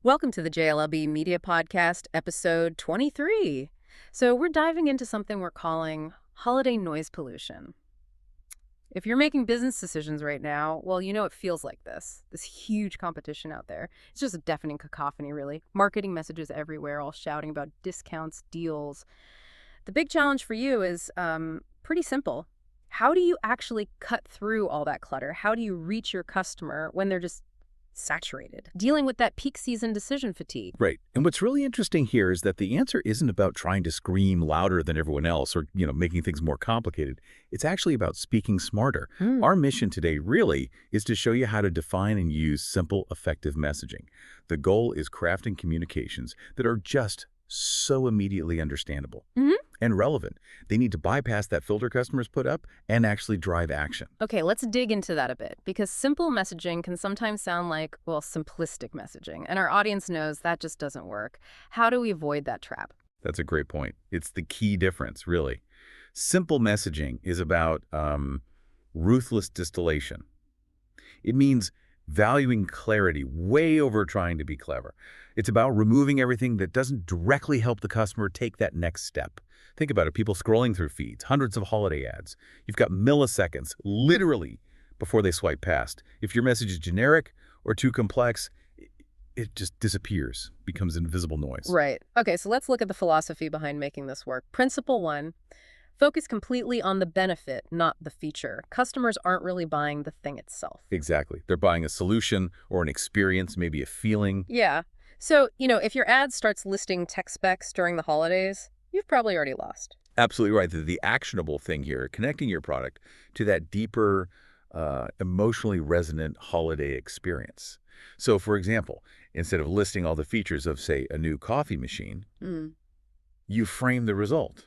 Welcome to the JLLB Media Podcast, episode 23. So we're diving into something we're calling holiday noise pollution. If you're making business decisions right now, well, you know it feels like this huge competition out there. It's just a deafening cacophony, really. Marketing messages everywhere, all shouting about discounts, deals. The big challenge for you is pretty simple. How do you actually cut through all that clutter? How do you reach your customer when they're just saturated, dealing with that peak season decision fatigue? Right. And what's really interesting here is that the answer isn't about trying to scream louder than everyone else or, making things more complicated. It's actually about speaking smarter. Our mission today really is to show you how to define and use simple, effective messaging. The goal is crafting communications that are just so immediately understandable and relevant. They need to bypass that filter customers put up and actually drive action. Okay, let's dig into that a bit, because simple messaging can sometimes sound like, well, simplistic messaging, and our audience knows that just doesn't work. How do we avoid that trap? That's a great point. It's the key difference, really. Simple messaging is about ruthless distillation. It means valuing clarity way over trying to be clever. It's about removing everything that doesn't directly help the customer take that next step. Think about it. People scrolling through feeds, hundreds of holiday ads. You've got milliseconds, literally, before they swipe past. If your message is generic or too complex, it just disappears, becomes invisible noise. Right. Okay, so let's look at the philosophy behind making this work. Principle 1, focus completely on the benefit, not the feature. Customers aren't really buying the thing itself. Exactly. They're buying a solution or an experience, maybe a feeling. Yeah. So, if your ad starts listing tech specs during the holidays, you've probably already lost. Absolutely right. The actionable thing here, connecting your product to that deeper, emotionally resonant holiday experience. So, for example, instead of listing all the features of, say, a new coffee machine, you frame the result.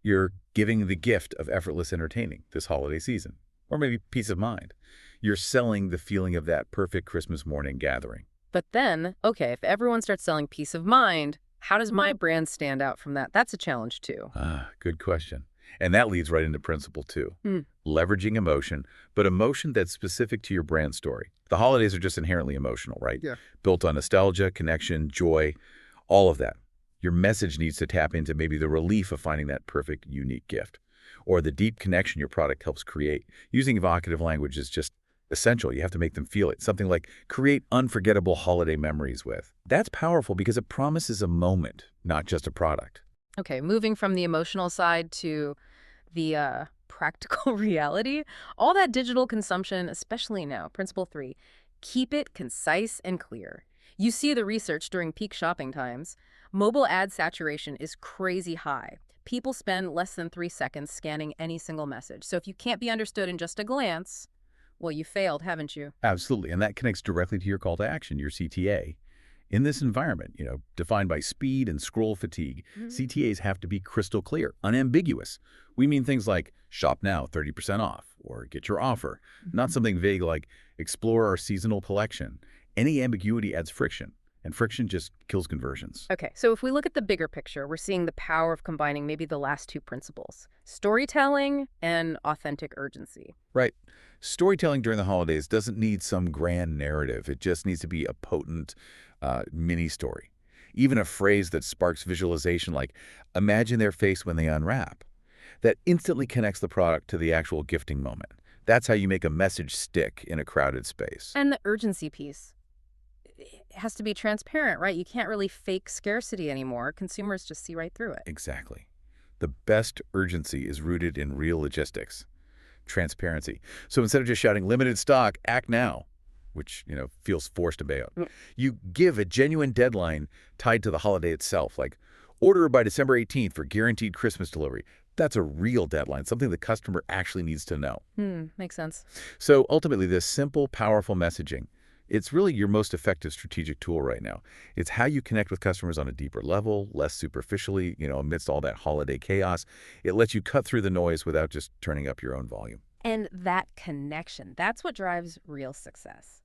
You're giving the gift of effortless entertaining this holiday season, or maybe peace of mind. You're selling the feeling of that perfect Christmas morning gathering. But then, okay, if everyone starts selling peace of mind, how does my brand stand out from that? That's a challenge too. Good question. And that leads right into principle 2, leveraging emotion, but emotion that's specific to your brand story. The holidays are just inherently emotional, right? Yeah. Built on nostalgia, connection, joy, all of that. Your message needs to tap into maybe the relief of finding that perfect, unique gift, or the deep connection your product helps create. Using evocative language is just essential. You have to make them feel it. Something like create unforgettable holiday memories with. That's powerful because it promises a moment, not just a product. Okay, moving from the emotional side to the practical reality, all that digital consumption, especially now, principle 3, keep it concise and clear. You see the research during peak shopping times. Mobile ad saturation is crazy high. People spend less than 3 seconds scanning any single message. So if you can't be understood in just a glance, well, you failed, haven't you? Absolutely. And that connects directly to your call to action, your CTA. In this environment, defined by speed and scroll fatigue, CTAs have to be crystal clear, unambiguous. We mean things like shop now, 30% off, or get your offer, not something vague like explore our seasonal collection. Any ambiguity adds friction, and friction just kills conversions. Okay, so if we look at the bigger picture, we're seeing the power of combining maybe the last 2 principles, storytelling and authentic urgency. Right. Storytelling during the holidays doesn't need some grand narrative. It just needs to be a potent mini story. Even a phrase that sparks visualization like, imagine their face when they unwrap. That instantly connects the product to the actual gifting moment. That's how you make a message stick in a crowded space. And the urgency piece. It has to be transparent, right? You can't really fake scarcity anymore. Consumers just see right through it. Exactly. The best urgency is rooted in real logistics. Transparency. So instead of just shouting limited stock, act now, which, feels forced about. You give a genuine deadline tied to the holiday itself, like order by December 18th for guaranteed Christmas delivery. That's a real deadline, something the customer actually needs to know. Makes sense. So ultimately, this simple, powerful messaging, it's really your most effective strategic tool right now. It's how you connect with customers on a deeper level, less superficially, amidst all that holiday chaos. It lets you cut through the noise without just turning up your own volume. And that connection, that's what drives real success.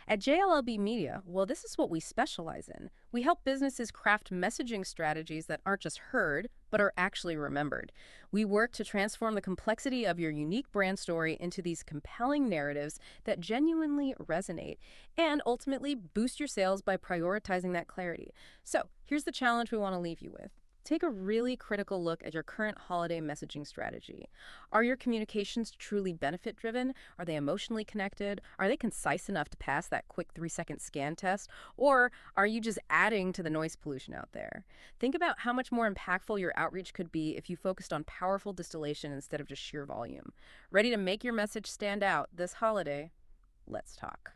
At JLLB Media, well, this is what we specialize in. We help businesses craft messaging strategies that aren't just heard, but are actually remembered. We work to transform the complexity of your unique brand story into these compelling narratives that genuinely resonate and ultimately boost your sales by prioritizing that clarity. So, here's the challenge we want to leave you with. Take a really critical look at your current holiday messaging strategy. Are your communications truly benefit-driven? Are they emotionally connected? Are they concise enough to pass that quick 3-second scan test? Or are you just adding to the noise pollution out there? Think about how much more impactful your outreach could be if you focused on powerful distillation instead of just sheer volume. Ready to make your message stand out this holiday? Let's talk.